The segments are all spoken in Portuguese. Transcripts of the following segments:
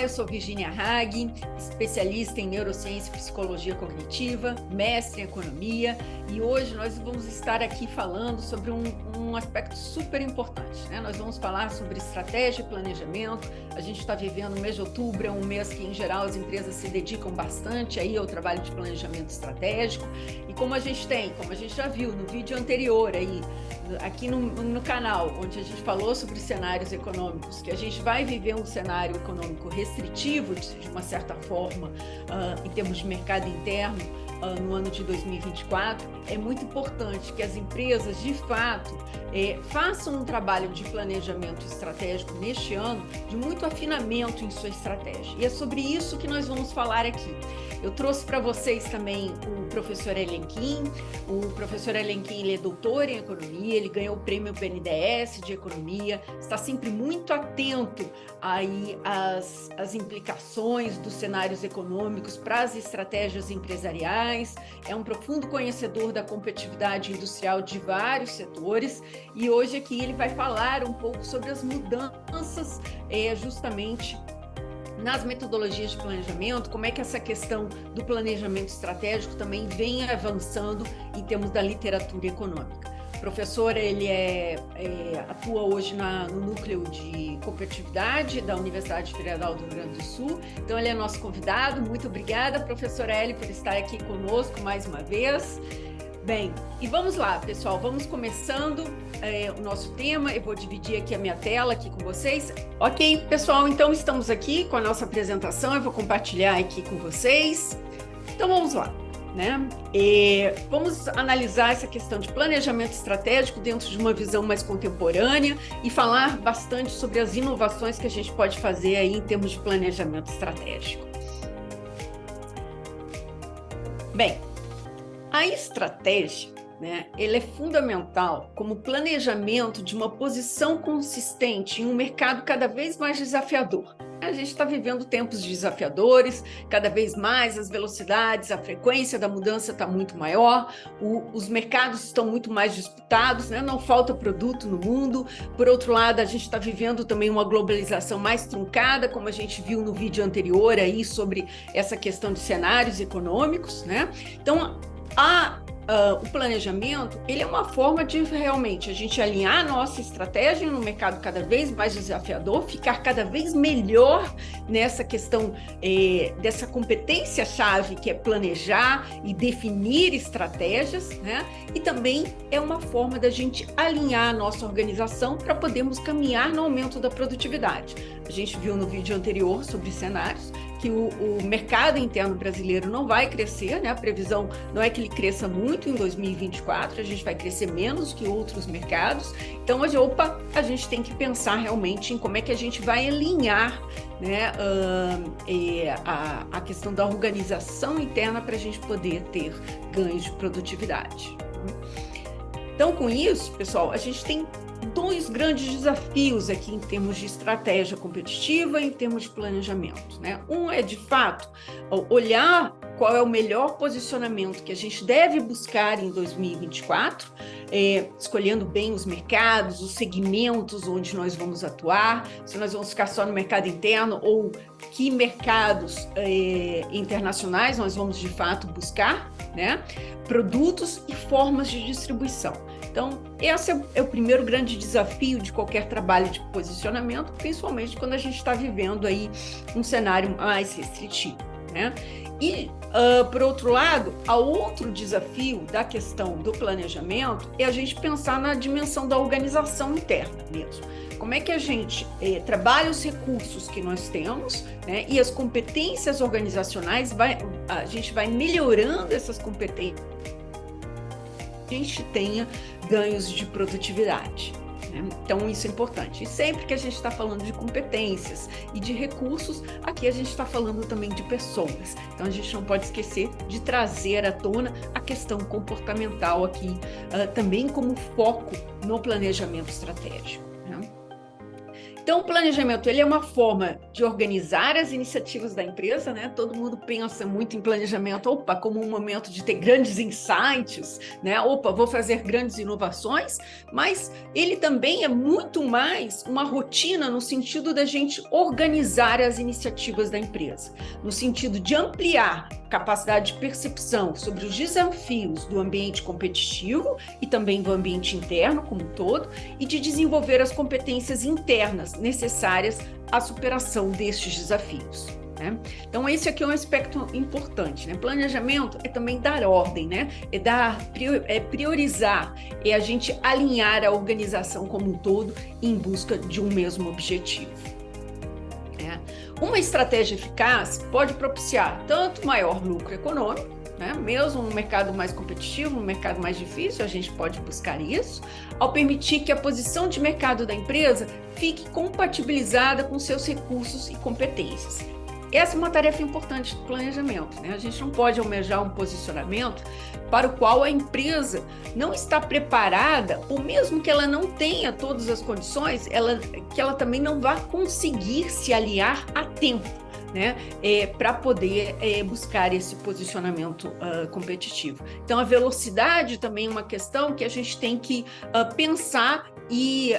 eu sou Virginia Hag, especialista em neurociência e psicologia cognitiva, mestre em economia, e hoje nós vamos estar aqui falando sobre um aspecto super importante, né? Nós vamos falar sobre estratégia e planejamento. A gente está vivendo o mês de outubro, é um mês que, em geral, as empresas se dedicam bastante aí ao trabalho de planejamento estratégico, e como a gente já viu no vídeo anterior aí, aqui no canal, onde a gente falou sobre cenários econômicos, que a gente vai viver um cenário econômico restritivo, de uma certa forma, em termos de mercado interno, no ano de 2024, é muito importante que as empresas, de fato, façam um trabalho de planejamento estratégico neste ano, de muito afinamento em sua estratégia. E é sobre isso que nós vamos falar aqui. Eu trouxe para vocês também o professor Elenquim. O professor Elenquim, ele é doutor em economia, ele ganhou o prêmio BNDES de economia, está sempre muito atento aí às implicações dos cenários econômicos para as estratégias empresariais, é um profundo conhecedor da competitividade industrial de vários setores, e hoje aqui ele vai falar um pouco sobre as mudanças justamente nas metodologias de planejamento, como é que essa questão do planejamento estratégico também vem avançando em termos da literatura econômica. O professor, ele atua hoje no núcleo de competitividade da Universidade Federal do Rio Grande do Sul, então ele é nosso convidado. Muito obrigada, professora Eli, por estar aqui conosco mais uma vez. Bem, e vamos lá, pessoal, vamos começando o nosso tema. Eu vou dividir aqui a minha tela aqui com vocês. Ok, pessoal, então estamos aqui com a nossa apresentação, eu vou compartilhar aqui com vocês. Então vamos lá, né? Vamos analisar essa questão de planejamento estratégico dentro de uma visão mais contemporânea e falar bastante sobre as inovações que a gente pode fazer aí em termos de planejamento estratégico. Bem, a estratégia, né, ela é fundamental como planejamento de uma posição consistente em um mercado cada vez mais desafiador. A gente está vivendo tempos desafiadores, cada vez mais as velocidades, a frequência da mudança está muito maior, os mercados estão muito mais disputados, né? Não falta produto no mundo. Por outro lado, a gente está vivendo também uma globalização mais truncada, como a gente viu no vídeo anterior aí sobre essa questão de cenários econômicos, né? Então, o planejamento, ele é uma forma de realmente a gente alinhar a nossa estratégia no mercado cada vez mais desafiador, ficar cada vez melhor nessa questão dessa competência-chave que é planejar e definir estratégias, né? E também é uma forma da gente alinhar a nossa organização para podermos caminhar no aumento da produtividade. A gente viu no vídeo anterior sobre cenários que o mercado interno brasileiro não vai crescer, né? A previsão não é que ele cresça muito em 2024, a gente vai crescer menos que outros mercados. Então, a gente tem que pensar realmente em como é que a gente vai alinhar, né, a questão da organização interna para a gente poder ter ganhos de produtividade. Então, com isso, pessoal, a gente tem dois grandes desafios aqui em termos de estratégia competitiva e em termos de planejamento, né? Um é, de fato, olhar qual é o melhor posicionamento que a gente deve buscar em 2024, escolhendo bem os mercados, os segmentos onde nós vamos atuar, se nós vamos ficar só no mercado interno ou que mercados internacionais nós vamos, de fato, buscar, né? Produtos e formas de distribuição. Então, esse é o primeiro grande desafio de qualquer trabalho de posicionamento, principalmente quando a gente está vivendo aí um cenário mais restritivo, né? E, por outro lado, há outro desafio da questão do planejamento é a gente pensar na dimensão da organização interna mesmo. Como é que a gente trabalha os recursos que nós temos, né? E as competências organizacionais, a gente vai melhorando essas competências, a gente tenha ganhos de produtividade, né? Então, isso é importante. E sempre que a gente está falando de competências e de recursos, aqui a gente está falando também de pessoas. Então, a gente não pode esquecer de trazer à tona a questão comportamental aqui, também como foco no planejamento estratégico, né? Então, o planejamento, ele é uma forma de organizar as iniciativas da empresa, né? Todo mundo pensa muito em planejamento, opa, como um momento de ter grandes insights, né? Opa, vou fazer grandes inovações, mas ele também é muito mais uma rotina no sentido da gente organizar as iniciativas da empresa, no sentido de ampliar capacidade de percepção sobre os desafios do ambiente competitivo e também do ambiente interno como um todo, e de desenvolver as competências internas necessárias à superação destes desafios. Né? Então, esse aqui é um aspecto importante. Né? Planejamento é também dar ordem, né? É priorizar, é a gente alinhar a organização como um todo em busca de um mesmo objetivo. Uma estratégia eficaz pode propiciar tanto maior lucro econômico, né? Mesmo no mercado mais competitivo, no mercado mais difícil, a gente pode buscar isso, ao permitir que a posição de mercado da empresa fique compatibilizada com seus recursos e competências. Essa é uma tarefa importante do planejamento, né? A gente não pode almejar um posicionamento para o qual a empresa não está preparada, ou mesmo que ela não tenha todas as condições, que ela também não vai conseguir se aliar a tempo, né? Para poder buscar esse posicionamento competitivo. Então, a velocidade também é uma questão que a gente tem que pensar e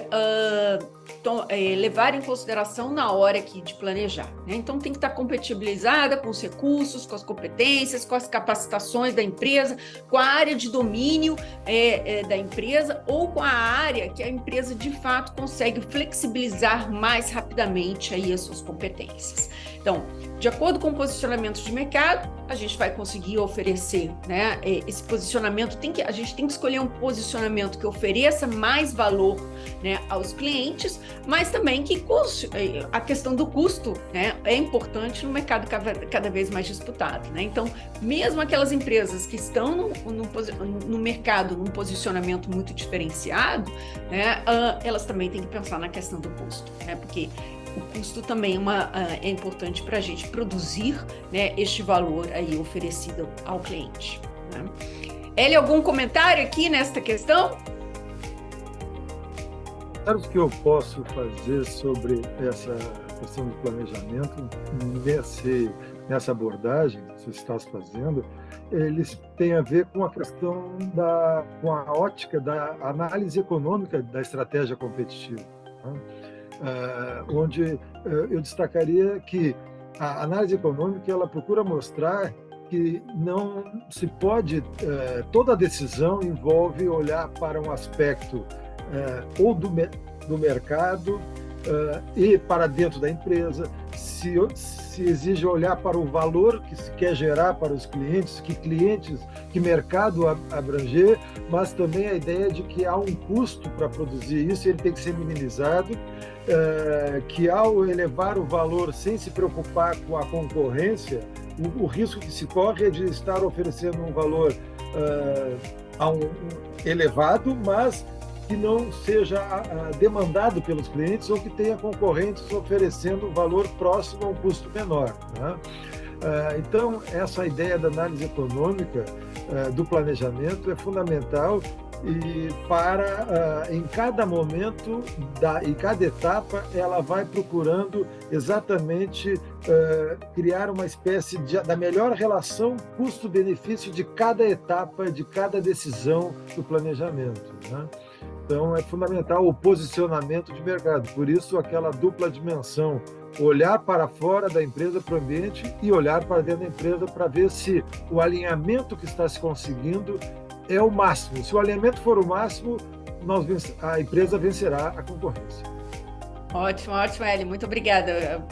levar em consideração na hora aqui de planejar. Né? Então, tem que estar compatibilizada com os recursos, com as competências, com as capacitações da empresa, com a área de domínio da empresa ou com a área que a empresa, de fato, consegue flexibilizar mais rapidamente aí as suas competências. Então, de acordo com o posicionamento de mercado, a gente vai conseguir oferecer, né, esse posicionamento. A gente tem que escolher um posicionamento que ofereça mais valor, né, aos clientes, mas também que a questão do custo, né, é importante no mercado cada vez mais disputado. Né? Então, mesmo aquelas empresas que estão no mercado num posicionamento muito diferenciado, né, elas também têm que pensar na questão do custo, né, porque o custo também é importante para a gente produzir, né, este valor aí oferecido ao cliente. Né? Eli, algum comentário aqui nesta questão? Sabe o que eu posso fazer sobre essa questão do planejamento nessa abordagem que você está fazendo? Eles têm a ver com a questão com a ótica da análise econômica da estratégia competitiva. Né? Onde eu destacaria que a análise econômica ela procura mostrar que não se pode, toda decisão envolve olhar para um aspecto ou do mercado e para dentro da empresa, se exige olhar para o valor que se quer gerar para os clientes, que mercado abranger, mas também a ideia de que há um custo para produzir isso, ele tem que ser minimizado, que ao elevar o valor sem se preocupar com a concorrência, o risco que se corre é de estar oferecendo um valor elevado, mas que não seja demandado pelos clientes ou que tenha concorrentes oferecendo valor próximo a um custo menor. Né? Então, essa ideia da análise econômica do planejamento é fundamental e em cada momento, em cada etapa, ela vai procurando exatamente criar uma espécie da melhor relação custo-benefício de cada etapa, de cada decisão do planejamento. Né? Então, é fundamental o posicionamento de mercado. Por isso, aquela dupla dimensão, olhar para fora da empresa, para o ambiente, e olhar para dentro da empresa para ver se o alinhamento que está se conseguindo é o máximo. Se o alinhamento for o máximo, a empresa vencerá a concorrência. Ótimo, ótimo, Eli. Muito obrigada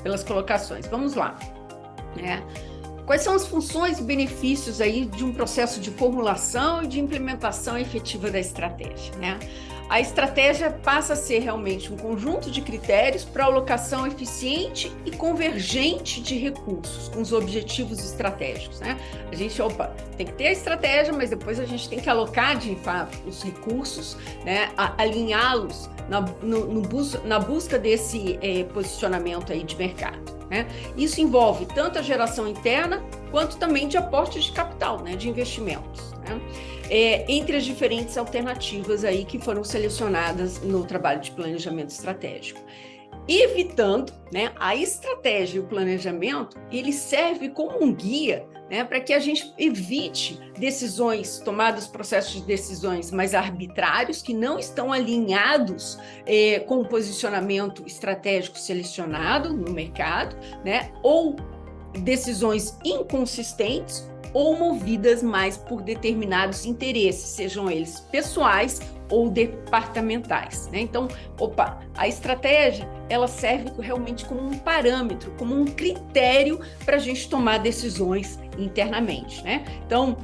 pelas colocações. Vamos lá. Quais são as funções e benefícios aí de um processo de formulação e de implementação efetiva da estratégia, né? A estratégia passa a ser realmente um conjunto de critérios para alocação eficiente e convergente de recursos com os objetivos estratégicos, né? A gente, tem que ter a estratégia, mas depois a gente tem que alocar, de fato, os recursos, né? Alinhá-los na busca desse posicionamento aí de mercado. Né? Isso envolve tanto a geração interna quanto também de aportes de capital, né? De investimentos, né? Entre as diferentes alternativas aí que foram selecionadas no trabalho de planejamento estratégico. evitando, né, a estratégia e o planejamento, ele serve como um guia, né, para que a gente evite decisões, tomadas, processos de decisões mais arbitrários, que não estão alinhados com o posicionamento estratégico selecionado no mercado, né, ou decisões inconsistentes ou movidas mais por determinados interesses, sejam eles pessoais ou departamentais, né? Então, a estratégia, ela serve realmente como um parâmetro, como um critério para a gente tomar decisões internamente, né? Então,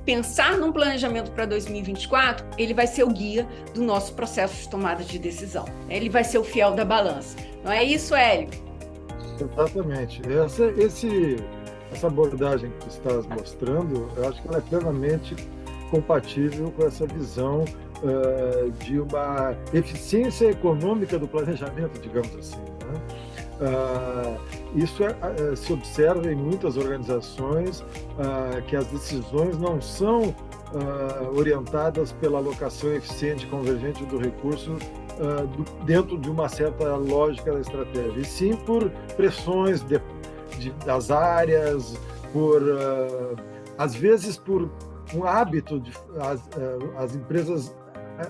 pensar num planejamento para 2024, ele vai ser o guia do nosso processo de tomada de decisão, né? Ele vai ser o fiel da balança. Não é isso, Hélio? Exatamente. Essa abordagem que tu estás mostrando, eu acho que ela é plenamente compatível com essa visão de uma eficiência econômica do planejamento, digamos assim, né? Isso se observa em muitas organizações, que as decisões não são orientadas pela alocação eficiente e convergente do recurso dentro de uma certa lógica da estratégia, e sim por pressões das áreas, às vezes por um hábito, as empresas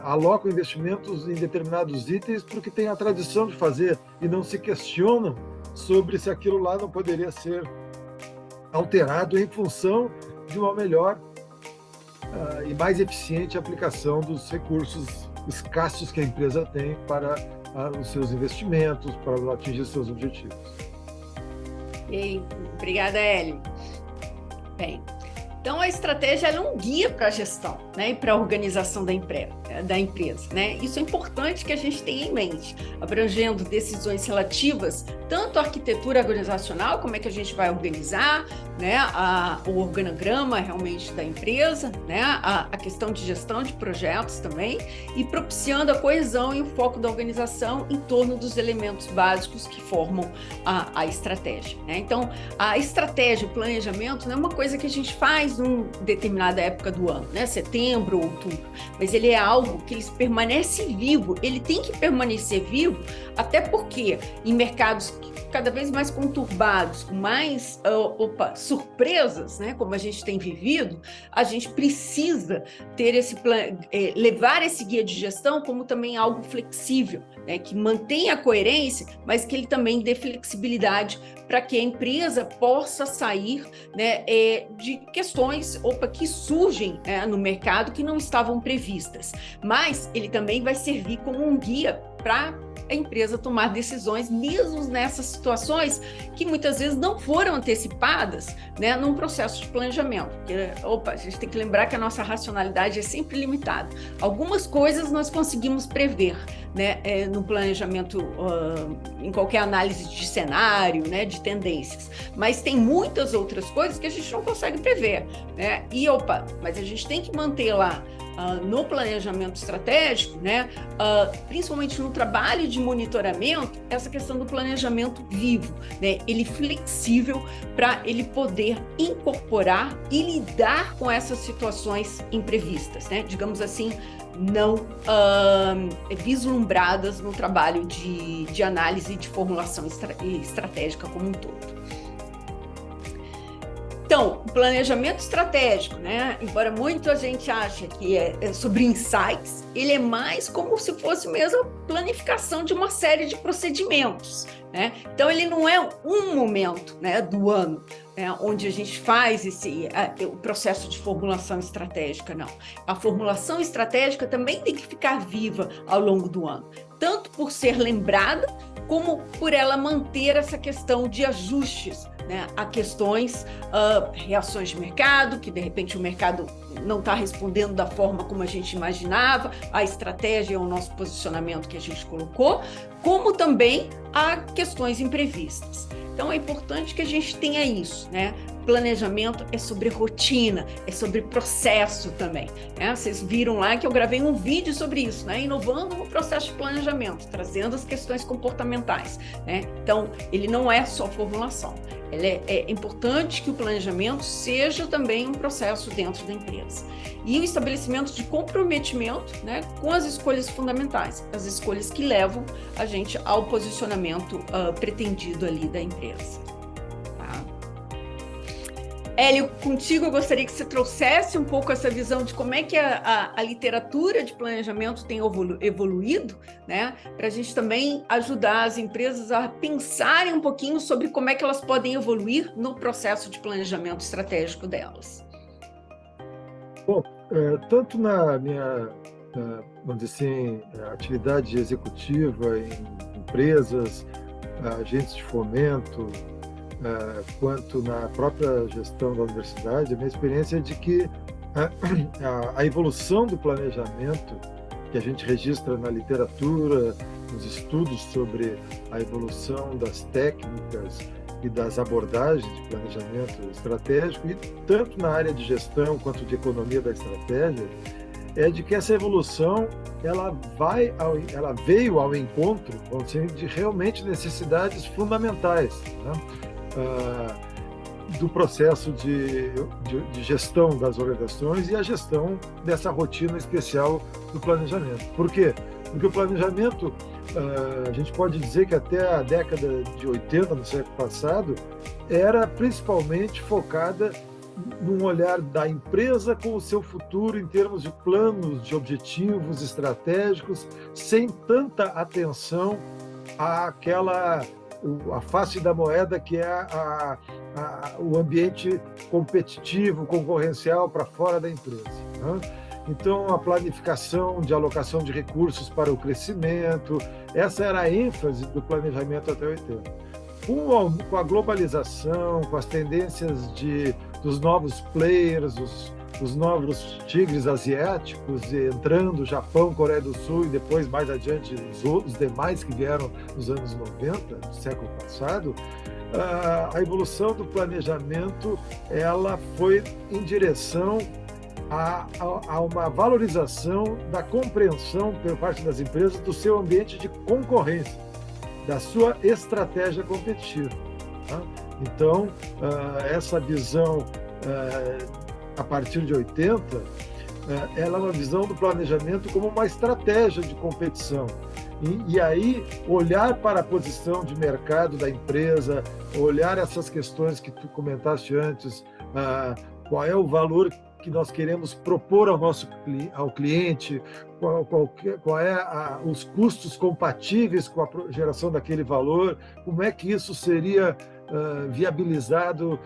alocam investimentos em determinados itens porque têm a tradição de fazer e não se questionam sobre se aquilo lá não poderia ser alterado em função de uma melhor e mais eficiente aplicação dos recursos escassos que a empresa tem para os seus investimentos, para atingir seus objetivos. Obrigada, Hélio. Bem, então a estratégia é um guia para a gestão, né, e para a organização da empresa, né? Isso é importante que a gente tenha em mente, abrangendo decisões relativas tanto à arquitetura organizacional, como é que a gente vai organizar, né, o organograma realmente da empresa, né, a questão de gestão de projetos também, e propiciando a coesão e o foco da organização em torno dos elementos básicos que formam a estratégia, né? Então, a estratégia, o planejamento não é uma coisa que a gente faz em determinada época do ano, né, setembro ou outubro, mas ele é algo que ele permanece vivo, ele tem que permanecer vivo, até porque em mercados cada vez mais conturbados, com mais surpresas, né, como a gente tem vivido, a gente precisa ter levar esse guia de gestão como também algo flexível, né, que mantenha a coerência, mas que ele também dê flexibilidade para que a empresa possa sair, né, de questões que surgem no mercado que não estavam previstas. Mas ele também vai servir como um guia para a empresa tomar decisões, mesmo nessas situações que muitas vezes não foram antecipadas, né, num processo de planejamento. Porque, a gente tem que lembrar que a nossa racionalidade é sempre limitada. Algumas coisas nós conseguimos prever, né, no planejamento, em qualquer análise de cenário, né, de tendências, mas tem muitas outras coisas que a gente não consegue prever, né? Mas a gente tem que manter lá no planejamento estratégico, né, principalmente no trabalho de monitoramento, essa questão do planejamento vivo, né, ele flexível para ele poder incorporar e lidar com essas situações imprevistas, né, digamos assim, não vislumbradas no trabalho de análise de formulação estratégica como um todo. Então, o planejamento estratégico, né, embora muita gente ache que é sobre insights, ele é mais como se fosse mesmo a planificação de uma série de procedimentos, né? Então, ele não é um momento, né, do ano, né, onde a gente faz o processo de formulação estratégica, não. A formulação estratégica também tem que ficar viva ao longo do ano, tanto por ser lembrada, como por ela manter essa questão de ajustes, né, a questões, reações de mercado, que de repente o mercado não está respondendo da forma como a gente imaginava, a estratégia é o nosso posicionamento que a gente colocou, como também a questões imprevistas. Então é importante que a gente tenha isso, né? planejamento é sobre rotina, é sobre processo também, né? Vocês viram lá que eu gravei um vídeo sobre isso, né? Inovando no processo de planejamento, trazendo as questões comportamentais, né? Então, ele não é só formulação. É importante que o planejamento seja também um processo dentro da empresa. E o estabelecimento de comprometimento, né, com as escolhas fundamentais, as escolhas que levam a gente ao posicionamento pretendido ali da empresa. Tá? Hélio, contigo eu gostaria que você trouxesse um pouco essa visão de como é que a literatura de planejamento tem evoluído, né, para a gente também ajudar as empresas a pensarem um pouquinho sobre como é que elas podem evoluir no processo de planejamento estratégico delas. Bom, tanto na minha, vamos dizer assim, atividade executiva em empresas, agentes de fomento, quanto na própria gestão da universidade, a minha experiência é de que a evolução do planejamento que a gente registra na literatura, nos estudos sobre a evolução das técnicas e das abordagens de planejamento estratégico, e tanto na área de gestão quanto de economia da estratégia, é de que essa evolução ela veio ao encontro, vamos dizer, de realmente necessidades fundamentais, né? Do processo de gestão das organizações e a gestão dessa rotina especial do planejamento. Por quê? Porque o planejamento, a gente pode dizer que até a década de 80, no século passado, era principalmente focada num olhar da empresa com o seu futuro em termos de planos, de objetivos estratégicos, sem tanta atenção àquela a face da moeda que é o ambiente competitivo, concorrencial para fora da empresa, né? Então, a planificação de alocação de recursos para o crescimento, essa era a ênfase do planejamento até 80. Com a globalização, com as tendências dos novos players, os novos tigres asiáticos, entrando Japão, Coreia do Sul e depois, mais adiante, os demais que vieram nos anos 90, do século passado, a evolução do planejamento ela foi em direção a uma valorização da compreensão por parte das empresas do seu ambiente de concorrência, da sua estratégia competitiva, tá? Então, essa visão a partir de 80, ela é uma visão do planejamento como uma estratégia de competição. E aí, olhar para a posição de mercado da empresa, olhar essas questões que tu comentaste antes, qual é o valor que nós queremos propor ao cliente, qual é os custos compatíveis com a geração daquele valor, como é que isso seria viabilizado,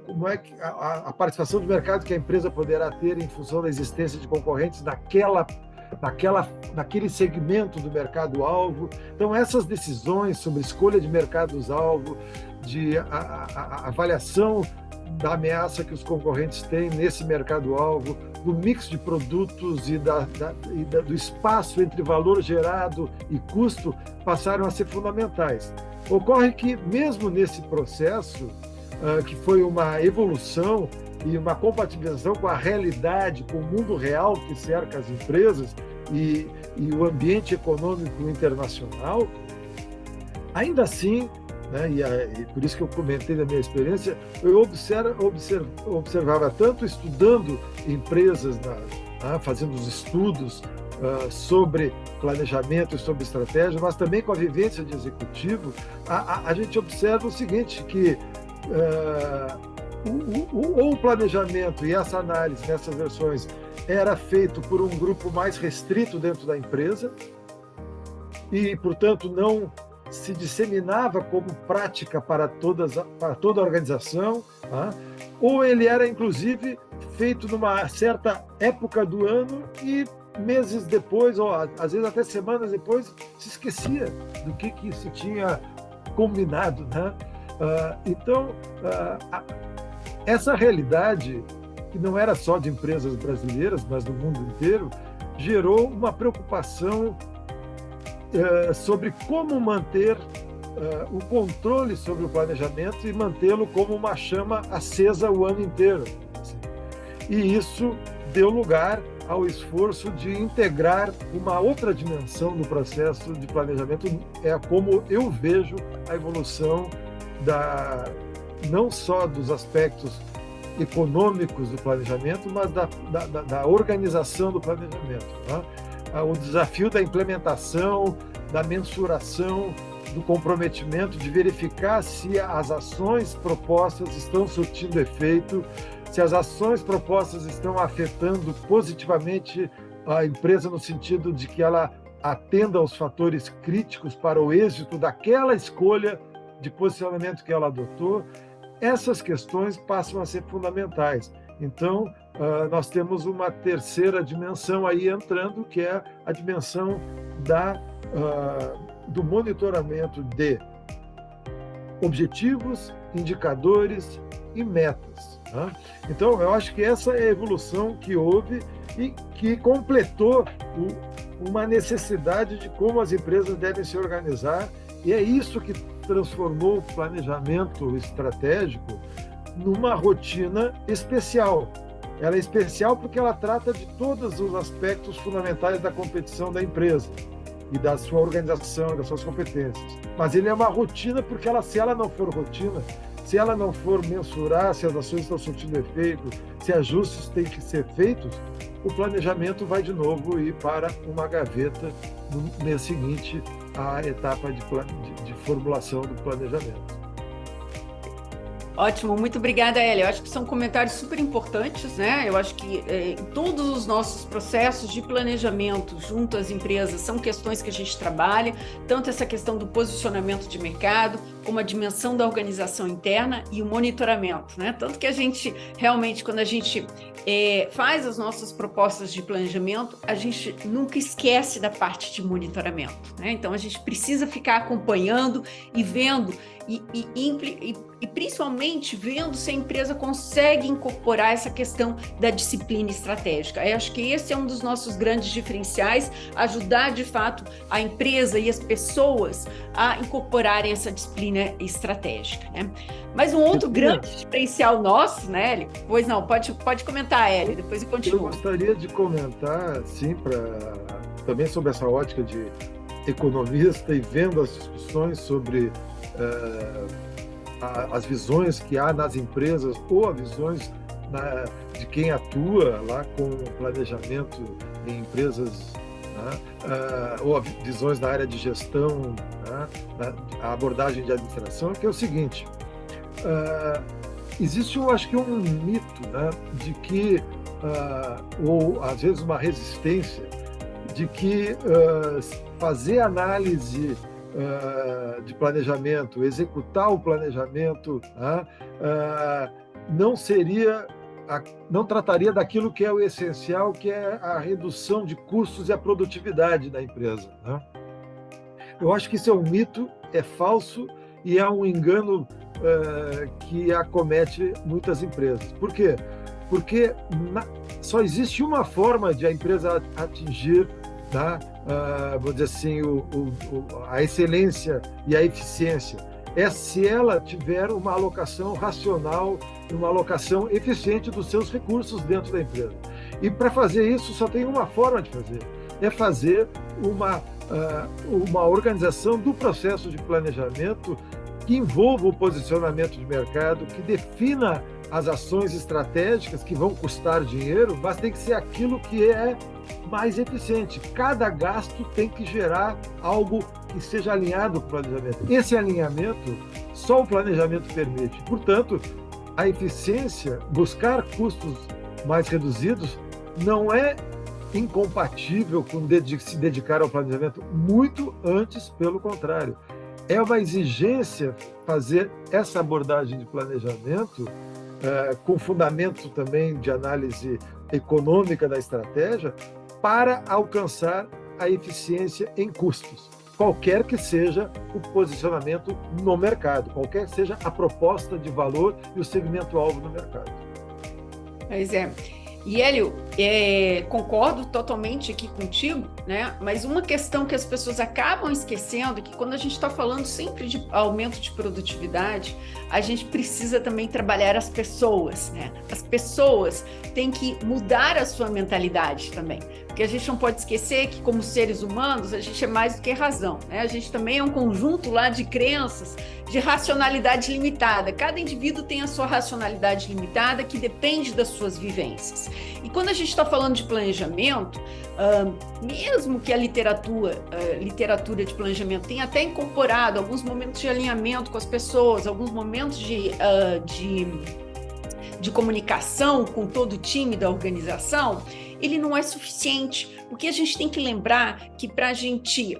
como é que a participação do mercado que a empresa poderá ter em função da existência de concorrentes naquele segmento do mercado-alvo. Então, essas decisões sobre escolha de mercados-alvo, de avaliação da ameaça que os concorrentes têm nesse mercado-alvo, do mix de produtos e do espaço entre valor gerado e custo, passaram a ser fundamentais. Ocorre que, mesmo nesse processo, que foi uma evolução e uma compatibilização com a realidade, com o mundo real que cerca as empresas e o ambiente econômico internacional, ainda assim, né, e por isso que eu comentei da minha experiência, eu observava tanto estudando empresas, fazendo os estudos sobre planejamento e sobre estratégia, mas também com a vivência de executivo, a gente observa o seguinte, que o planejamento e essa análise nessas versões era feito por um grupo mais restrito dentro da empresa e, portanto, não se disseminava como prática para toda a organização, ou ele era, inclusive, feito numa certa época do ano e meses depois, ou às vezes até semanas depois, se esquecia do que se tinha combinado, né? Então, essa realidade, que não era só de empresas brasileiras, mas do mundo inteiro, gerou uma preocupação sobre como manter o controle sobre o planejamento e mantê-lo como uma chama acesa o ano inteiro. Assim. E isso deu lugar ao esforço de integrar uma outra dimensão do processo de planejamento. É como eu vejo a evolução não só dos aspectos econômicos do planejamento, mas da organização do planejamento. Né? O desafio da implementação, da mensuração, do comprometimento, de verificar se as ações propostas estão surtindo efeito, se as ações propostas estão afetando positivamente a empresa no sentido de que ela atenda aos fatores críticos para o êxito daquela escolha de posicionamento que ela adotou. Essas questões passam a ser fundamentais. Então, nós temos uma terceira dimensão aí entrando, que é a dimensão do monitoramento de objetivos, indicadores e metas. Né? Então, eu acho que essa é a evolução que houve e que completou uma necessidade de como as empresas devem se organizar, e é isso que transformou o planejamento estratégico numa rotina especial. Ela é especial porque ela trata de todos os aspectos fundamentais da competição da empresa e da sua organização, das suas competências. Mas ele é uma rotina porque se ela não for rotina, se ela não for mensurar se as ações estão surtindo efeito, se ajustes têm que ser feitos, o planejamento vai de novo ir para uma gaveta no mês seguinte à etapa de formulação do planejamento. Ótimo, muito obrigada, Hélia. Eu acho que são comentários super importantes, né? Eu acho que todos os nossos processos de planejamento junto às empresas são questões que a gente trabalha, tanto essa questão do posicionamento de mercado, como a dimensão da organização interna e o monitoramento, né? Tanto que a gente realmente, quando a gente faz as nossas propostas de planejamento, a gente nunca esquece da parte de monitoramento, né? Então a gente precisa ficar acompanhando e vendo e principalmente vendo se a empresa consegue incorporar essa questão da disciplina estratégica. Eu acho que esse é um dos nossos grandes diferenciais, ajudar de fato a empresa e as pessoas a incorporarem essa disciplina estratégica, né? Mas um outro grande diferencial nosso, né, Hélio? Pois não, pode comentar, Hélio, depois eu continuo. Eu gostaria de comentar, sim, também sobre essa ótica de economista e vendo as discussões sobre as visões que há nas empresas ou as visões de quem atua lá com planejamento em empresas, né? Ou visões na área de gestão, né? A abordagem de administração, que é o seguinte: existe, eu acho que um mito, né? De que, ou às vezes uma resistência, de que fazer análise de planejamento, executar o planejamento, não trataria daquilo que é o essencial, que é a redução de custos e a produtividade da empresa. Né? Eu acho que isso é um mito, é falso e é um engano que acomete muitas empresas. Por quê? Porque só existe uma forma de a empresa atingir, tá? Vou dizer assim, a excelência e a eficiência, é se ela tiver uma alocação racional, uma alocação eficiente dos seus recursos dentro da empresa. E para fazer isso só tem uma forma de fazer, é fazer uma organização do processo de planejamento que envolva o posicionamento de mercado, que defina as ações estratégicas que vão custar dinheiro, mas tem que ser aquilo que é mais eficiente. Cada gasto tem que gerar algo que seja alinhado com o planejamento. Esse alinhamento só o planejamento permite. Portanto, a eficiência, buscar custos mais reduzidos, não é incompatível com se dedicar ao planejamento, muito antes, pelo contrário. É uma exigência fazer essa abordagem de planejamento com fundamento também de análise econômica da estratégia para alcançar a eficiência em custos, qualquer que seja o posicionamento no mercado, qualquer que seja a proposta de valor e o segmento-alvo no mercado. Pois é. E Hélio, concordo totalmente aqui contigo, né? Mas uma questão que as pessoas acabam esquecendo é que quando a gente está falando sempre de aumento de produtividade, a gente precisa também trabalhar as pessoas, né? As pessoas têm que mudar a sua mentalidade também, porque a gente não pode esquecer que como seres humanos a gente é mais do que razão, né? A gente também é um conjunto lá de crenças, de racionalidade limitada. Cada indivíduo tem a sua racionalidade limitada que depende das suas vivências. E quando a gente está falando de planejamento, mesmo que a literatura de planejamento tenha até incorporado alguns momentos de alinhamento com as pessoas, alguns momentos de comunicação com todo o time da organização, ele não é suficiente, porque a gente tem que lembrar que para a gente,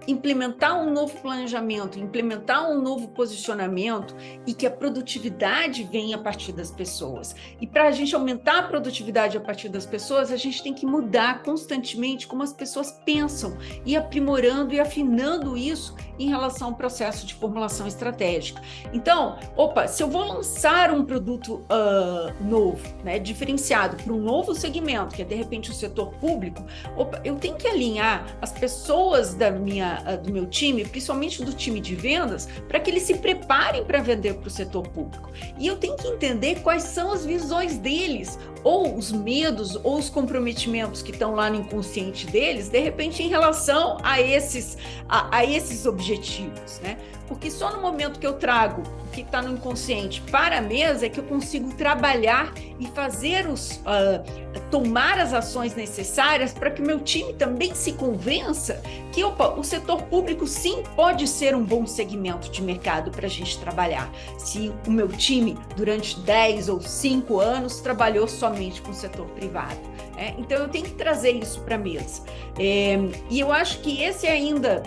implementar um novo planejamento, implementar um novo posicionamento e que a produtividade venha a partir das pessoas. E para a gente aumentar a produtividade a partir das pessoas, a gente tem que mudar constantemente como as pessoas pensam e aprimorando e afinando isso em relação ao processo de formulação estratégica. Então, se eu vou lançar um produto novo, né, diferenciado para um novo segmento, que é de repente o setor público, eu tenho que alinhar as pessoas do meu time, principalmente do time de vendas, para que eles se preparem para vender para o setor público. E eu tenho que entender quais são as visões deles, ou os medos, ou os comprometimentos que estão lá no inconsciente deles, de repente em relação a esses objetivos, né? Porque só no momento que eu trago o que está no inconsciente para a mesa é que eu consigo trabalhar e fazer tomar as ações necessárias para que o meu time também se convença que o setor público sim pode ser um bom segmento de mercado para a gente trabalhar. Se o meu time durante 10 ou 5 anos trabalhou somente com o setor privado. Então eu tenho que trazer isso para a mesa. E eu acho que esse ainda,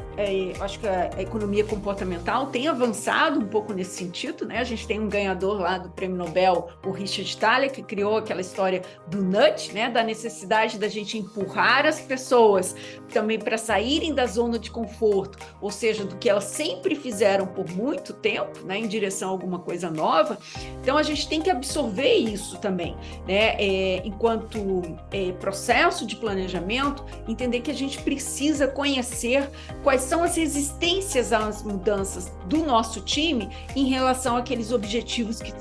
acho que a economia comportamental tem avançado um pouco nesse sentido, né? A gente tem um ganhador lá do Prêmio Nobel, o Richard Thaler, que criou aquela história do nudge, né? Da necessidade da gente empurrar as pessoas também para saírem da zona de conforto, ou seja, do que elas sempre fizeram por muito tempo, né? Em direção a alguma coisa nova. Então a gente tem que absorver isso também, né? Enquanto processo de planejamento, entender que a gente precisa conhecer quais são as resistências às mudanças do nosso time em relação àqueles objetivos que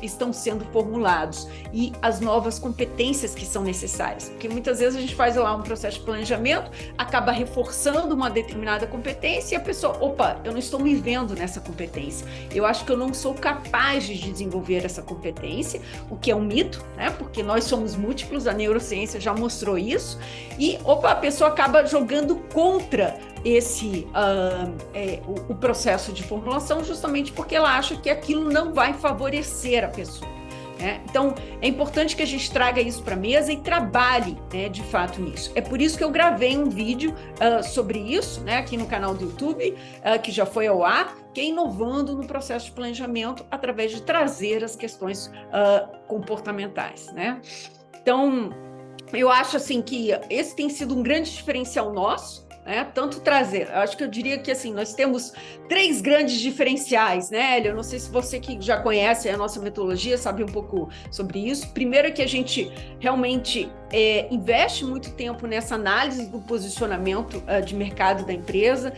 estão sendo formulados e as novas competências que são necessárias. Porque muitas vezes a gente faz lá um processo de planejamento, acaba reforçando uma determinada competência e a pessoa, eu não estou me vendo nessa competência. Eu acho que eu não sou capaz de desenvolver essa competência, o que é um mito, né? Porque nós somos múltiplos, a neurociência já mostrou isso, e a pessoa acaba jogando contra o processo de formulação, justamente porque ela acha que aquilo não vai favorecer a pessoa, né? Então, é importante que a gente traga isso para a mesa e trabalhe, né, de fato nisso. É por isso que eu gravei um vídeo sobre isso, né, aqui no canal do YouTube, que já foi ao ar, que é inovando no processo de planejamento através de trazer as questões comportamentais, né? Então, eu acho assim que esse tem sido um grande diferencial nosso, né? Tanto trazer, eu acho que eu diria que assim, nós temos 3 grandes diferenciais, né, Hélio? Eu não sei se você que já conhece a nossa metodologia sabe um pouco sobre isso. Primeiro é que a gente realmente investe muito tempo nessa análise do posicionamento de mercado da empresa,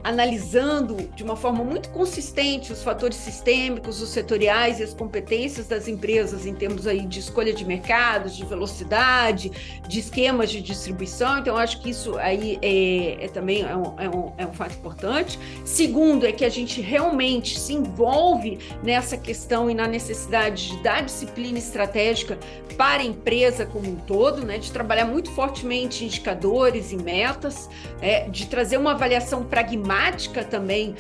analisando de uma forma muito consistente os fatores sistêmicos, os setoriais e as competências das empresas em termos aí de escolha de mercados, de velocidade, de esquemas de distribuição. Então, acho que isso aí também é um fato importante. Segundo, é que a gente realmente se envolve nessa questão e na necessidade de dar disciplina estratégica para a empresa como um todo, né, de trabalhar muito fortemente indicadores e metas, de trazer uma avaliação pragmática também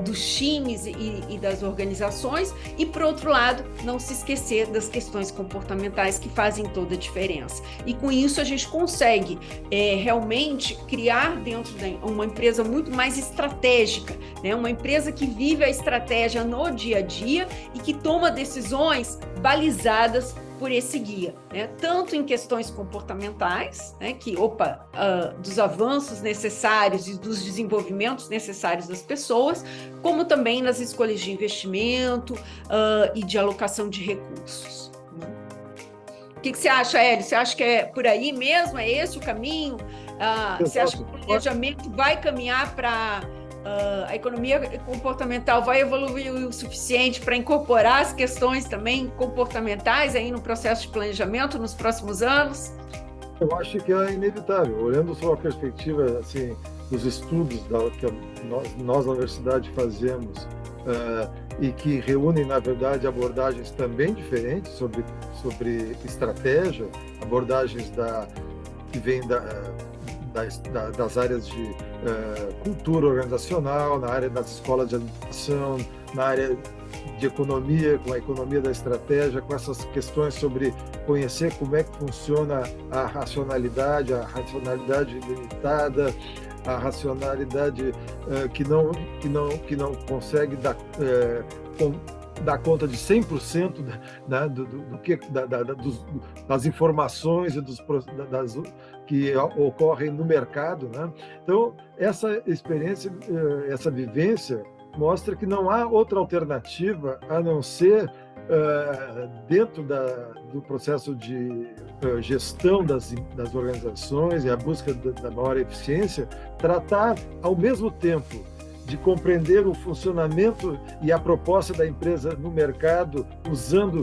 dos times e das organizações, e, por outro lado, não se esquecer das questões comportamentais que fazem toda a diferença. E com isso a gente consegue realmente criar dentro de uma empresa muito mais estratégica, né, uma empresa que vive a estratégia no dia a dia e que toma decisões balizadas por esse guia, né? Tanto em questões comportamentais, né? Que, dos avanços necessários e dos desenvolvimentos necessários das pessoas, como também nas escolhas de investimento e de alocação de recursos. que você acha, Hélio? Você acha que é por aí mesmo? É esse o caminho? Você acha que o planejamento vai caminhar para a economia comportamental vai evoluir o suficiente para incorporar as questões também comportamentais aí no processo de planejamento nos próximos anos? Eu acho que é inevitável. Olhando só a perspectiva assim, dos estudos que nós na universidade fazemos, e que reúnem, na verdade, abordagens também diferentes sobre estratégia, abordagens que vêm das áreas de cultura organizacional, na área das escolas de administração, na área de economia, com a economia da estratégia, com essas questões sobre conhecer como é que funciona a racionalidade limitada, a racionalidade que não consegue dar conta de 100% das informações e que ocorrem no mercado, né? Então, essa experiência, essa vivência mostra que não há outra alternativa a não ser, dentro do processo de gestão das organizações e a busca da maior eficiência, tratar ao mesmo tempo de compreender o funcionamento e a proposta da empresa no mercado, usando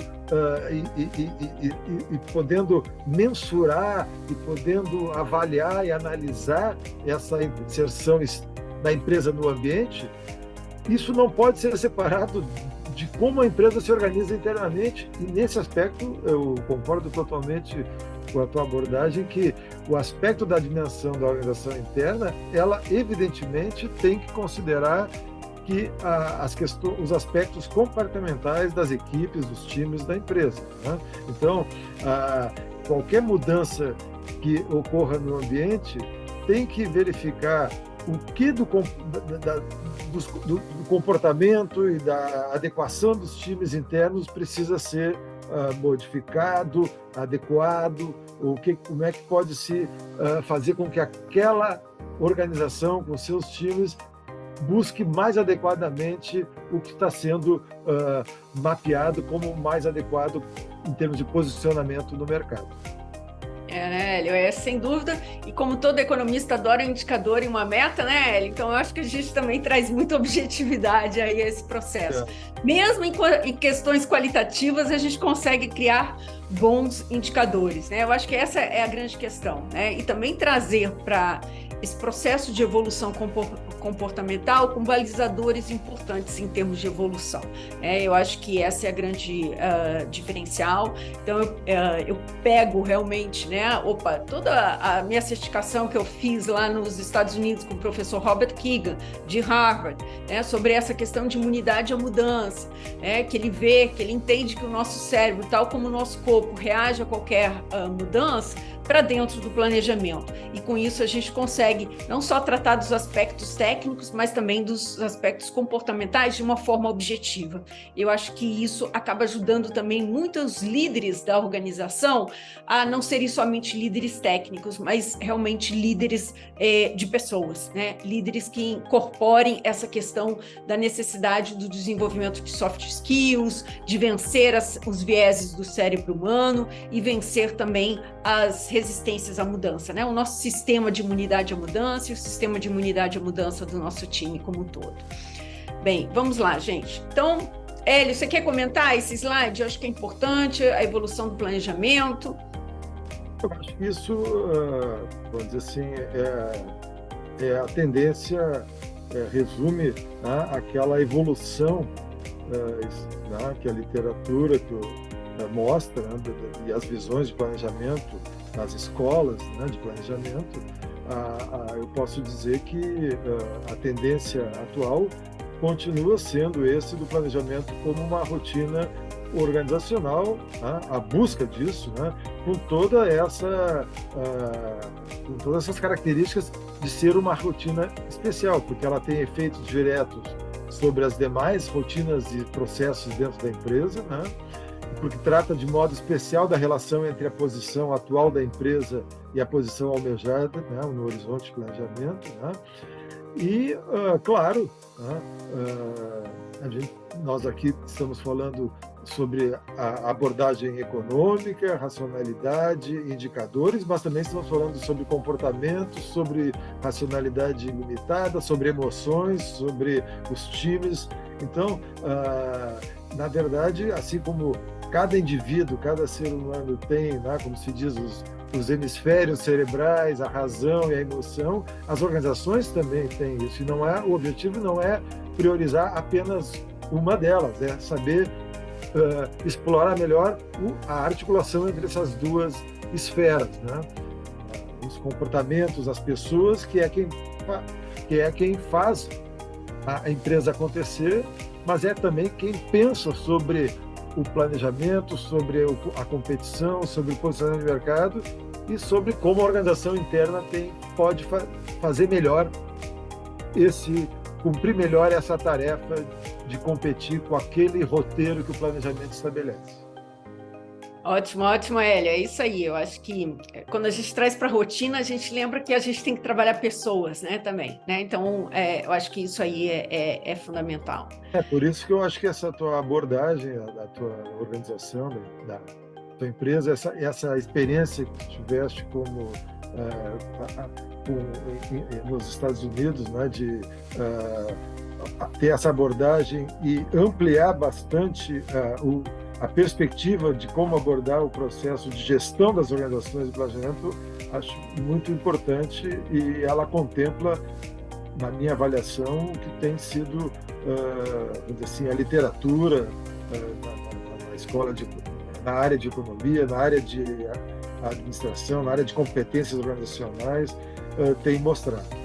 e podendo mensurar e podendo avaliar e analisar essa inserção da empresa no ambiente. Isso não pode ser separado de como a empresa se organiza internamente. E nesse aspecto eu concordo totalmente com a tua abordagem, que o aspecto da dimensão da organização interna, ela evidentemente tem que considerar que os aspectos comportamentais das equipes, dos times da empresa, né? Então, qualquer mudança que ocorra no ambiente tem que verificar o que do comportamento e da adequação dos times internos precisa ser modificado, adequado, como é que pode se fazer com que aquela organização, com seus times, busque mais adequadamente o que está sendo mapeado como mais adequado em termos de posicionamento no mercado. Né, Hélio? Sem dúvida, e como todo economista adora um indicador e uma meta, né, Hélio? Então eu acho que a gente também traz muita objetividade aí a esse processo. Mesmo em questões qualitativas, a gente consegue criar bons indicadores, né? Eu acho que essa é a grande questão, né? E também trazer para esse processo de evolução comportamental com balizadores importantes em termos de evolução. Eu acho que essa é a grande diferencial. Então, eu pego realmente, toda a minha certificação que eu fiz lá nos Estados Unidos com o professor Robert Keegan, de Harvard, sobre essa questão de imunidade à mudança, que ele entende que o nosso cérebro, tal como o nosso corpo, reage a qualquer mudança, para dentro do planejamento. E com isso a gente consegue não só tratar dos aspectos técnicos, mas também dos aspectos comportamentais de uma forma objetiva. Eu acho que isso acaba ajudando também muitos líderes da organização a não serem somente líderes técnicos, mas realmente líderes de pessoas, né? Líderes que incorporem essa questão da necessidade do desenvolvimento de soft skills, de vencer os vieses do cérebro humano e vencer também as resistências à mudança, né? O nosso sistema de imunidade à mudança e o sistema de imunidade à mudança do nosso time como um todo. Bem, vamos lá, gente. Então, Hélio, você quer comentar esse slide? Eu acho que é importante, a evolução do planejamento. Eu acho que isso, vamos dizer assim, é a tendência, resume, né, aquela evolução que a literatura mostra, né, e as visões de planejamento nas escolas, né, de planejamento. Eu posso dizer que a tendência atual continua sendo esse do planejamento como uma rotina organizacional, né, a busca disso, né, com todas essas características de ser uma rotina especial, porque ela tem efeitos diretos sobre as demais rotinas e processos dentro da empresa, né, porque trata de modo especial da relação entre a posição atual da empresa e a posição almejada, né, no horizonte de planejamento, né? E, claro, né, nós aqui estamos falando sobre a abordagem econômica, racionalidade, indicadores, mas também estamos falando sobre comportamento, sobre racionalidade limitada, sobre emoções, sobre os times. Então, na verdade, assim como cada indivíduo, cada ser humano tem, né, como se diz, os hemisférios cerebrais, a razão e a emoção, as organizações também têm isso. E o objetivo não é priorizar apenas uma delas, é saber explorar melhor a articulação entre essas duas esferas, né? Os comportamentos, as pessoas, que é quem faz a empresa acontecer, mas é também quem pensa sobre o planejamento, sobre a competição, sobre o posicionamento de mercado e sobre como a organização interna pode fazer melhor cumprir melhor essa tarefa de competir com aquele roteiro que o planejamento estabelece. Ótimo, ótimo, Hélio. É isso aí. Eu acho que quando a gente traz para a rotina, a gente lembra que a gente tem que trabalhar pessoas, né, também, né? Então, eu acho que isso aí é fundamental. Por isso que eu acho que essa tua abordagem, da tua organização, da tua empresa, essa experiência que tu tiveste nos Estados Unidos, né, de ter essa abordagem e ampliar bastante a perspectiva de como abordar o processo de gestão das organizações de planejamento, acho muito importante, e ela contempla, na minha avaliação, o que tem sido assim, a literatura na escola, na área de economia, na área de administração, na área de competências organizacionais, tem mostrado.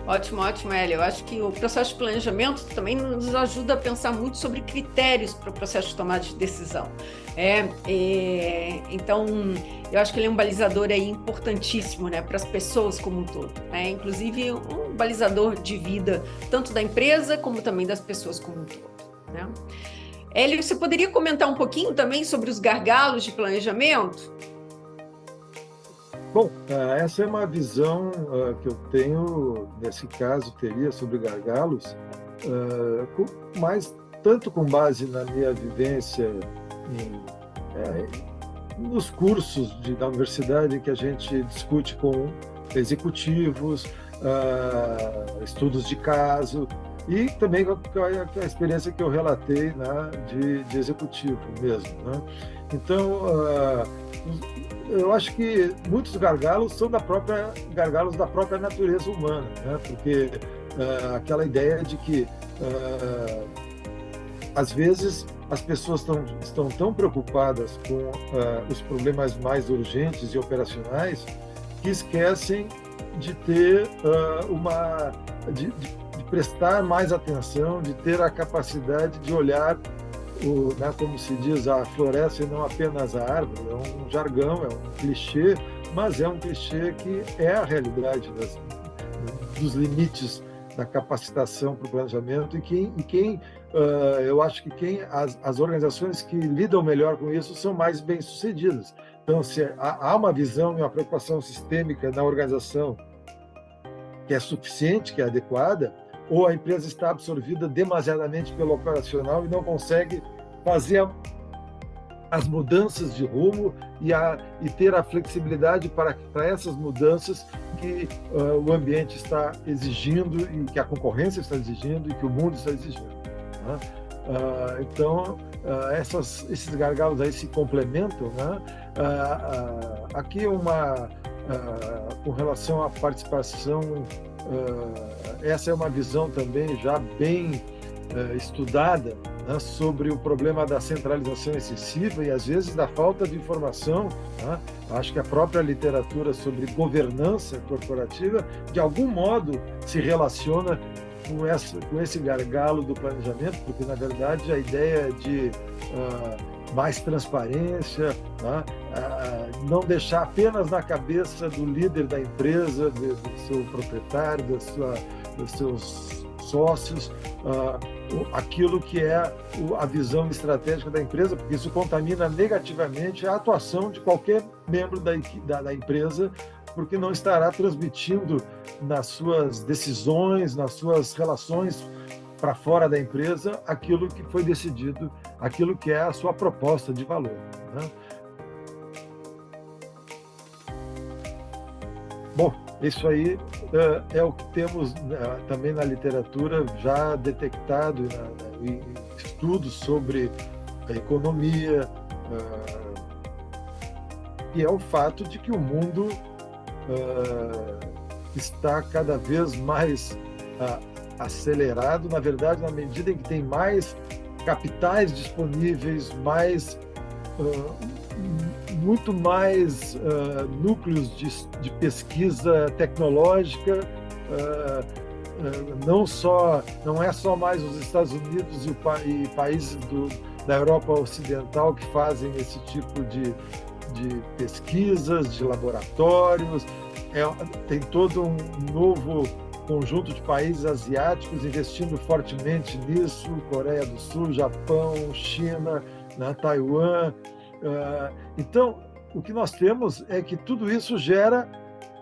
Ótimo, ótimo, Hélio. Eu acho que o processo de planejamento também nos ajuda a pensar muito sobre critérios para o processo de tomada de decisão. Então, eu acho que ele é um balizador aí importantíssimo, né, para as pessoas como um todo. Inclusive, um balizador de vida, tanto da empresa como também das pessoas como um todo, né? Hélio, você poderia comentar um pouquinho também sobre os gargalos de planejamento? Bom, essa é uma visão que eu tenho, nesse caso, teria sobre gargalos, mas tanto com base na minha vivência nos cursos da universidade que a gente discute com executivos, estudos de caso, e também com a experiência que eu relatei, né, de executivo mesmo, né? Então, eu acho que muitos gargalos são gargalos da própria natureza humana, né? Porque aquela ideia de que às vezes as pessoas estão tão preocupadas com os problemas mais urgentes e operacionais que esquecem de ter de prestar mais atenção, de ter a capacidade de olhar né, como se diz, a floresta e não apenas a árvore. É um jargão, é um clichê, mas é um clichê que é a realidade dos limites da capacitação para o planejamento, eu acho que as organizações que lidam melhor com isso são mais bem-sucedidas. Então, se há uma visão e uma preocupação sistêmica na organização que é suficiente, que é adequada, ou a empresa está absorvida demasiadamente pelo operacional e não consegue fazer as mudanças de rumo e ter a flexibilidade para essas mudanças que o ambiente está exigindo e que a concorrência está exigindo e que o mundo está exigindo, né? Então, esses gargalos aí se complementam, né? Aqui com relação à participação, essa é uma visão também já bem estudada, né, sobre o problema da centralização excessiva e, às vezes, da falta de informação, né? Acho que a própria literatura sobre governança corporativa, de algum modo, se relaciona com esse gargalo do planejamento, porque, na verdade, a ideia de mais transparência, né? Não deixar apenas na cabeça do líder da empresa, do seu proprietário, dos seus sócios, aquilo que é a visão estratégica da empresa, porque isso contamina negativamente a atuação de qualquer membro da empresa, porque não estará transmitindo nas suas decisões, nas suas relações para fora da empresa aquilo que foi decidido, aquilo que é a sua proposta de valor, né? Bom, isso aí é o que temos também na literatura já detectado em estudos sobre a economia, e é o fato de que o mundo está cada vez mais acelerado, na verdade, na medida em que tem mais capitais disponíveis, muito mais núcleos de pesquisa tecnológica, não é só mais os Estados Unidos e países da Europa Ocidental que fazem esse tipo de pesquisas, de laboratórios, tem todo um novo conjunto de países asiáticos investindo fortemente nisso, Coreia do Sul, Japão, China, Taiwan. Então, o que nós temos é que tudo isso gera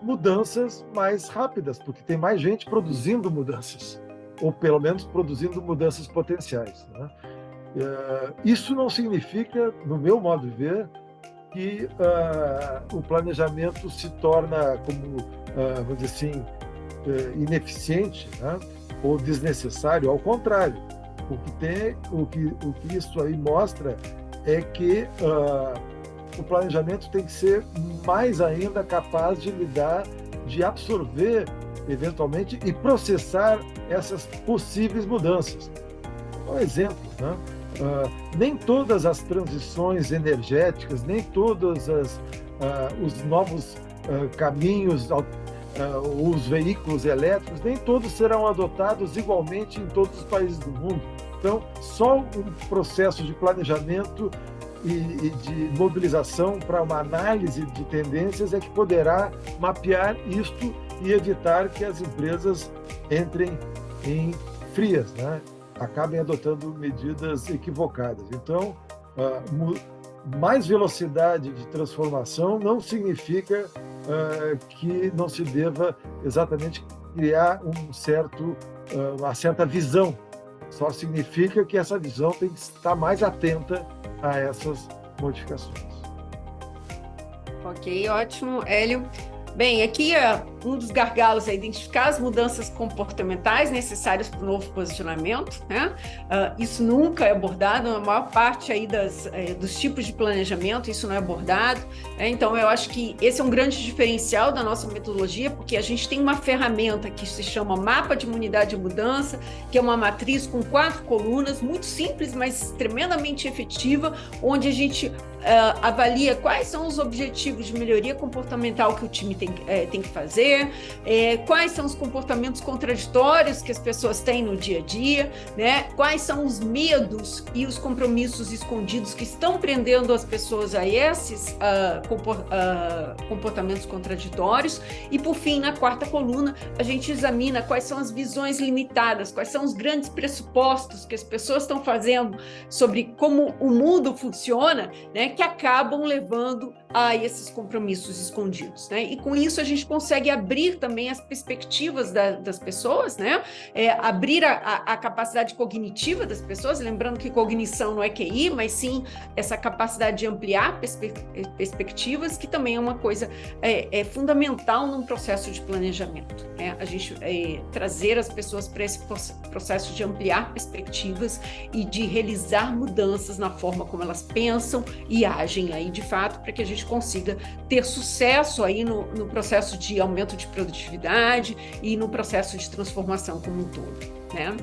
mudanças mais rápidas, porque tem mais gente produzindo mudanças, ou pelo menos produzindo mudanças potenciais, né? Isso não significa, no meu modo de ver, que o planejamento se torna, vamos dizer assim, ineficiente, né? Ou desnecessário. Ao contrário, o que isso aí mostra é que o planejamento tem que ser mais ainda capaz de lidar, de absorver, eventualmente, e processar essas possíveis mudanças. Um exemplo, né? Nem todas as transições energéticas, nem todos os novos caminhos, os veículos elétricos, nem todos serão adotados igualmente em todos os países do mundo. Então, só um processo de planejamento e de mobilização para uma análise de tendências é que poderá mapear isto e evitar que as empresas entrem em frias, né? Acabem adotando medidas equivocadas. Então, mais velocidade de transformação não significa que não se deva exatamente criar uma certa visão. Só significa que essa visão tem que estar mais atenta a essas modificações. Ok, ótimo, Hélio. Bem, aqui um dos gargalos é identificar as mudanças comportamentais necessárias para o novo posicionamento, né? Isso nunca é abordado, na maior parte aí dos tipos de planejamento, isso não é abordado, né? Então, eu acho que esse é um grande diferencial da nossa metodologia, porque a gente tem uma ferramenta que se chama Mapa de Imunidade e Mudança, que é uma matriz com 4 colunas, muito simples, mas tremendamente efetiva, onde a gente avalia quais são os objetivos de melhoria comportamental que o time tem que fazer, quais são os comportamentos contraditórios que as pessoas têm no dia a dia, né? Quais são os medos e os compromissos escondidos que estão prendendo as pessoas a esses comportamentos contraditórios. E, por fim, na 4ª coluna, a gente examina quais são as visões limitadas, quais são os grandes pressupostos que as pessoas estão fazendo sobre como o mundo funciona, né? Que acabam levando a esses compromissos escondidos, né? E com isso a gente consegue abrir também as perspectivas das pessoas, né? Abrir a capacidade cognitiva das pessoas, lembrando que cognição não é QI, mas sim essa capacidade de ampliar perspectivas, que também é uma coisa fundamental num processo de planejamento, né? A gente trazer as pessoas para esse processo de ampliar perspectivas e de realizar mudanças na forma como elas pensam e agem aí de fato, para que a gente consiga ter sucesso aí no processo de aumento de produtividade e no processo de transformação como um todo, né?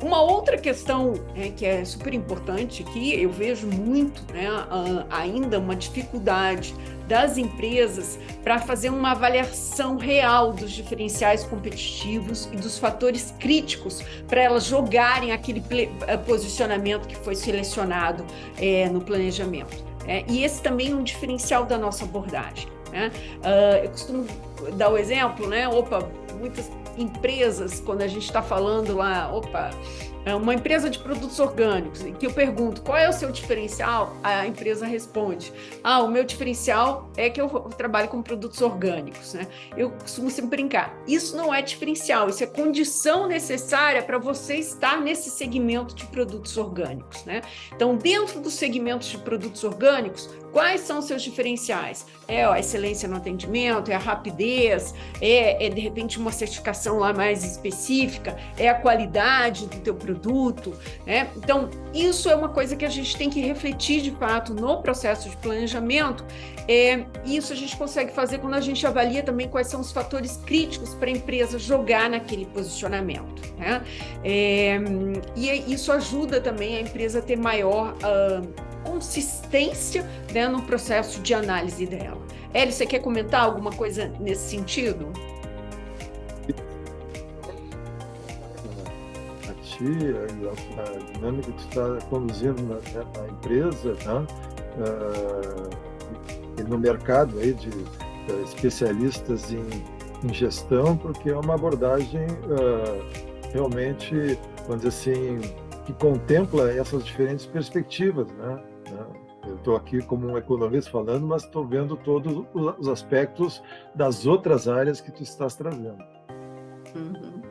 Uma outra questão que é super importante aqui, eu vejo muito, né, ainda uma dificuldade das empresas para fazer uma avaliação real dos diferenciais competitivos e dos fatores críticos para elas jogarem aquele posicionamento que foi selecionado no planejamento. E esse também é um diferencial da nossa abordagem, né? Eu costumo dar o exemplo, né? muitas empresas, quando a gente está falando lá, é uma empresa de produtos orgânicos, que eu pergunto, qual é o seu diferencial? A empresa responde, o meu diferencial é que eu trabalho com produtos orgânicos, né? Eu costumo sempre brincar, isso não é diferencial, isso é condição necessária para você estar nesse segmento de produtos orgânicos, né? Então, dentro dos segmentos de produtos orgânicos, quais são os seus diferenciais? É a excelência no atendimento, é a rapidez, é de repente uma certificação lá mais específica, é a qualidade do teu produto, né? Então, isso é uma coisa que a gente tem que refletir de fato no processo de planejamento. Isso a gente consegue fazer quando a gente avalia também quais são os fatores críticos para a empresa jogar naquele posicionamento, né? E isso ajuda também a empresa a ter maior consistência, né, no processo de análise dela. Hélio, você quer comentar alguma coisa nesse sentido? A dinâmica que tu está conduzindo na empresa, tá? E no mercado aí de especialistas em gestão, porque é uma abordagem realmente, vamos dizer assim, que contempla essas diferentes perspectivas, né? Eu estou aqui como um economista falando, mas estou vendo todos os aspectos das outras áreas que tu estás trazendo. Uhum.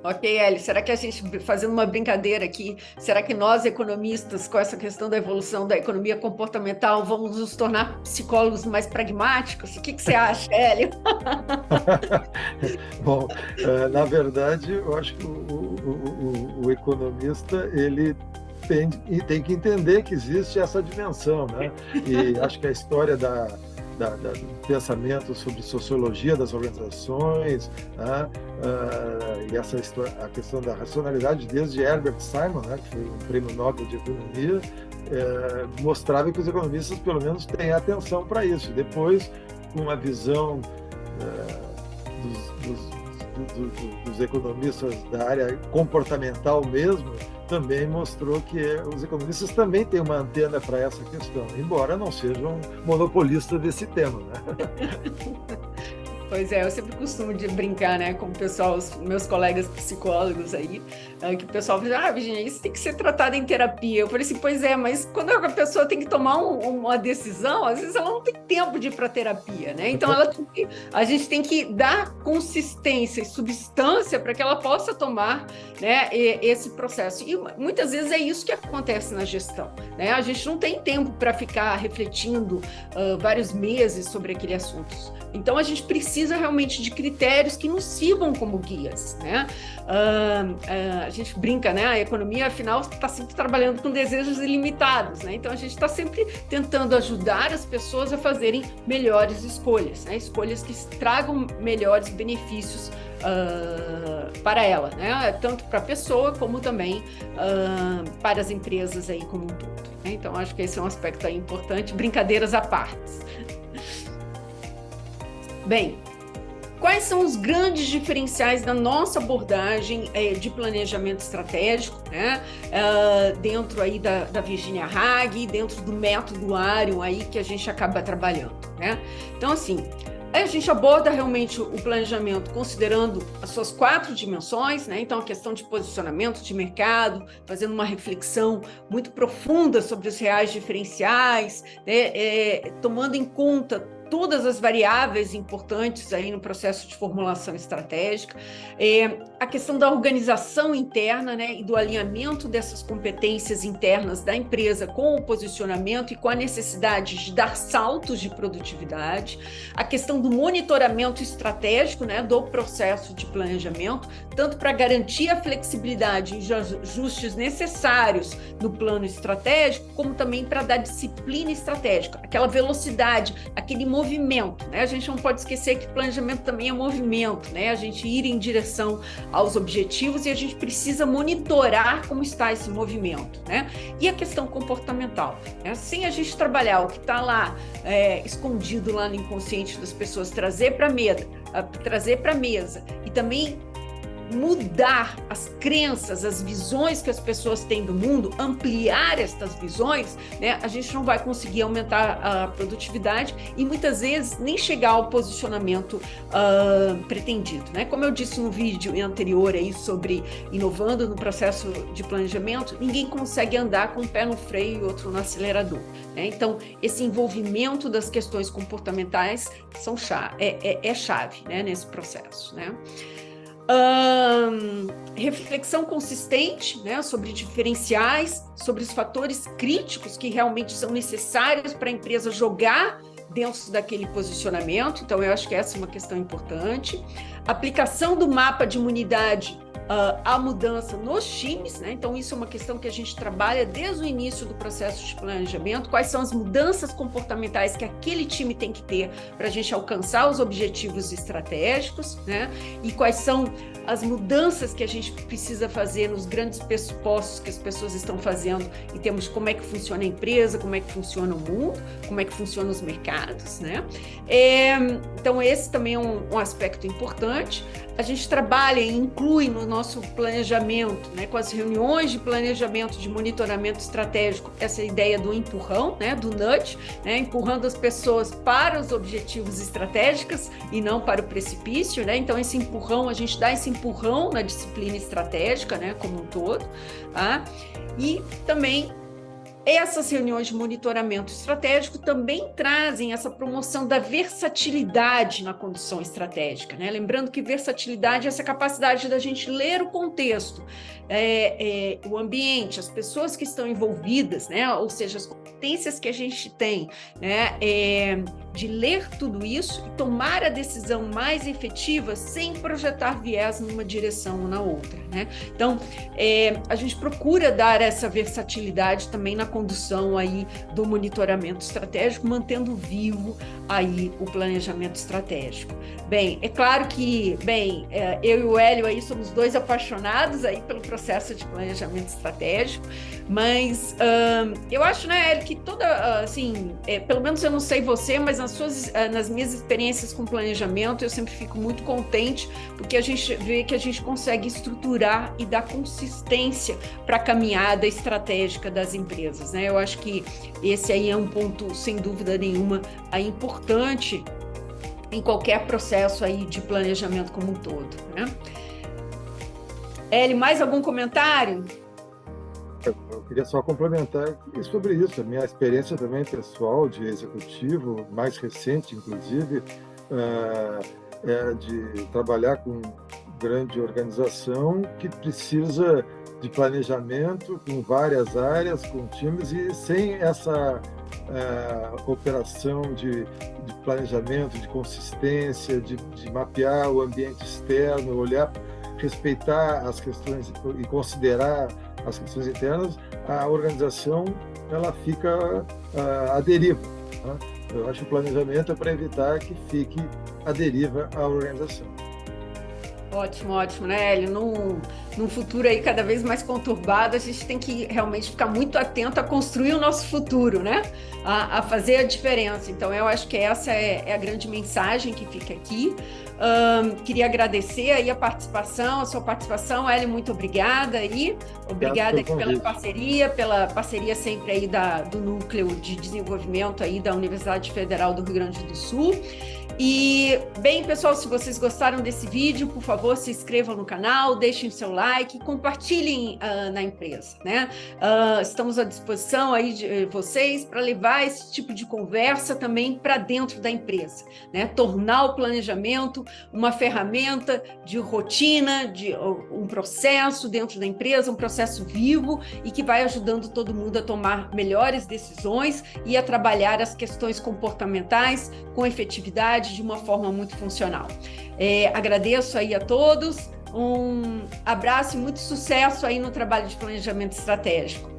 Ok, Hélio, será que a gente, fazendo uma brincadeira aqui, será que nós, economistas, com essa questão da evolução da economia comportamental, vamos nos tornar psicólogos mais pragmáticos? O que você acha, Hélio? Bom, na verdade, eu acho que o economista, ele tem que entender que existe essa dimensão, né? E acho que a história do pensamento sobre sociologia das organizações, né? E essa história, a questão da racionalidade desde Herbert Simon, né, que foi um prêmio Nobel de Economia, mostrava que os economistas pelo menos têm atenção para isso. Depois, com a visão dos economistas da área comportamental mesmo, também mostrou que os economistas também têm uma antena para essa questão, embora não sejam monopolistas desse tema, né? Pois é, eu sempre costumo de brincar, né, com o pessoal, os meus colegas psicólogos aí, que o pessoal fala, Virginia, isso tem que ser tratado em terapia. Eu falei assim, pois é, mas quando a pessoa tem que tomar uma decisão, às vezes ela não tem tempo de ir para terapia, né? Então a gente tem que dar consistência e substância para que ela possa tomar, né, esse processo. E muitas vezes é isso que acontece na gestão, né? A gente não tem tempo para ficar refletindo vários meses sobre aquele assunto. Então, a gente precisa realmente de critérios que nos sirvam como guias, né? A gente brinca, né? A economia, afinal, está sempre trabalhando com desejos ilimitados, né? Então, a gente está sempre tentando ajudar as pessoas a fazerem melhores escolhas, né? Escolhas que tragam melhores benefícios para ela, né? Tanto para a pessoa, como também para as empresas aí como um todo, né? Então, acho que esse é um aspecto aí importante, brincadeiras à parte. Bem, quais são os grandes diferenciais da nossa abordagem de planejamento estratégico, né? Dentro aí da Virginia Haag, dentro do método Arion aí que a gente acaba trabalhando, né? Então, assim, a gente aborda realmente o planejamento considerando as suas 4 dimensões, né? Então, a questão de posicionamento de mercado, fazendo uma reflexão muito profunda sobre os reais diferenciais, né? Tomando em conta todas as variáveis importantes aí no processo de formulação estratégica, a questão da organização interna, né, e do alinhamento dessas competências internas da empresa com o posicionamento e com a necessidade de dar saltos de produtividade, a questão do monitoramento estratégico, né, do processo de planejamento, tanto para garantir a flexibilidade e ajustes necessários no plano estratégico, como também para dar disciplina estratégica, aquela velocidade, aquele movimento, né? A gente não pode esquecer que planejamento também é movimento, né? A gente ir em direção aos objetivos e a gente precisa monitorar como está esse movimento, né? E a questão comportamental, né? Sem a gente trabalhar o que está lá escondido lá no inconsciente das pessoas, trazer para a mesa e também mudar as crenças, as visões que as pessoas têm do mundo, ampliar estas visões, né, a gente não vai conseguir aumentar a produtividade e muitas vezes nem chegar ao posicionamento pretendido, né? Como eu disse no vídeo anterior aí sobre inovando no processo de planejamento, ninguém consegue andar com um pé no freio e outro no acelerador, né? Então, esse envolvimento das questões comportamentais é chave, né, nesse processo, né? Reflexão consistente, né, sobre diferenciais, sobre os fatores críticos que realmente são necessários para a empresa jogar dentro daquele posicionamento. Então, eu acho que essa é uma questão importante. Aplicação do mapa de imunidade à mudança nos times, né? Então, isso é uma questão que a gente trabalha desde o início do processo de planejamento. Quais são as mudanças comportamentais que aquele time tem que ter para a gente alcançar os objetivos estratégicos, né? E quais são as mudanças que a gente precisa fazer nos grandes pressupostos que as pessoas estão fazendo em termos de como é que funciona a empresa, como é que funciona o mundo, como é que funcionam os mercados, né? Então, esse também é um aspecto importante. A gente trabalha e inclui no nosso planejamento, né, com as reuniões de planejamento, de monitoramento estratégico, essa ideia do empurrão, né, do nudge, né, empurrando as pessoas para os objetivos estratégicos e não para o precipício, né? Então, esse empurrão, a gente dá esse empurrão na disciplina estratégica, né, como um todo, tá? E também essas reuniões de monitoramento estratégico também trazem essa promoção da versatilidade na condução estratégica, né? Lembrando que versatilidade é essa capacidade da gente ler o contexto, o ambiente, as pessoas que estão envolvidas, né? Ou seja, as competências que a gente tem, né? De ler tudo isso e tomar a decisão mais efetiva sem projetar viés numa direção ou na outra, né? Então, a gente procura dar essa versatilidade também na condução aí do monitoramento estratégico, mantendo vivo aí o planejamento estratégico. Bem, é claro que, eu e o Hélio aí somos dois apaixonados aí pelo processo de planejamento estratégico, mas eu acho, né, Hélio, que toda, assim, pelo menos eu não sei você, mas nas minhas experiências com planejamento, eu sempre fico muito contente, porque a gente vê que a gente consegue estruturar e dar consistência para a caminhada estratégica das empresas, né? Eu acho que esse aí é um ponto, sem dúvida nenhuma, aí importante em qualquer processo aí de planejamento como um todo, né? Eli, mais algum comentário? Eu queria só complementar sobre isso. A minha experiência também pessoal de executivo, mais recente, inclusive, é de trabalhar com grande organização que precisa de planejamento com várias áreas, com times, e sem essa operação de planejamento, de consistência, de mapear o ambiente externo, olhar, respeitar as questões e considerar as questões internas, a organização ela fica à deriva, né? Eu acho que o planejamento é para evitar que fique à deriva a organização. Ótimo, ótimo, né, Hélio? Num futuro aí cada vez mais conturbado, a gente tem que realmente ficar muito atento a construir o nosso futuro, né? A fazer a diferença. Então, eu acho que essa é a grande mensagem que fica aqui. Queria agradecer aí a sua participação, Hélio, muito obrigada aí. Obrigada aqui pela parceria sempre aí do Núcleo de Desenvolvimento aí da Universidade Federal do Rio Grande do Sul. E, bem, pessoal, se vocês gostaram desse vídeo, por favor, se inscrevam no canal, deixem o seu like, compartilhem na empresa, né? Estamos à disposição aí de vocês para levar esse tipo de conversa também para dentro da empresa, né? Tornar o planejamento uma ferramenta de rotina, de um processo dentro da empresa, um processo vivo e que vai ajudando todo mundo a tomar melhores decisões e a trabalhar as questões comportamentais com efetividade de uma forma muito funcional. Agradeço aí a todos, um abraço e muito sucesso aí no trabalho de planejamento estratégico.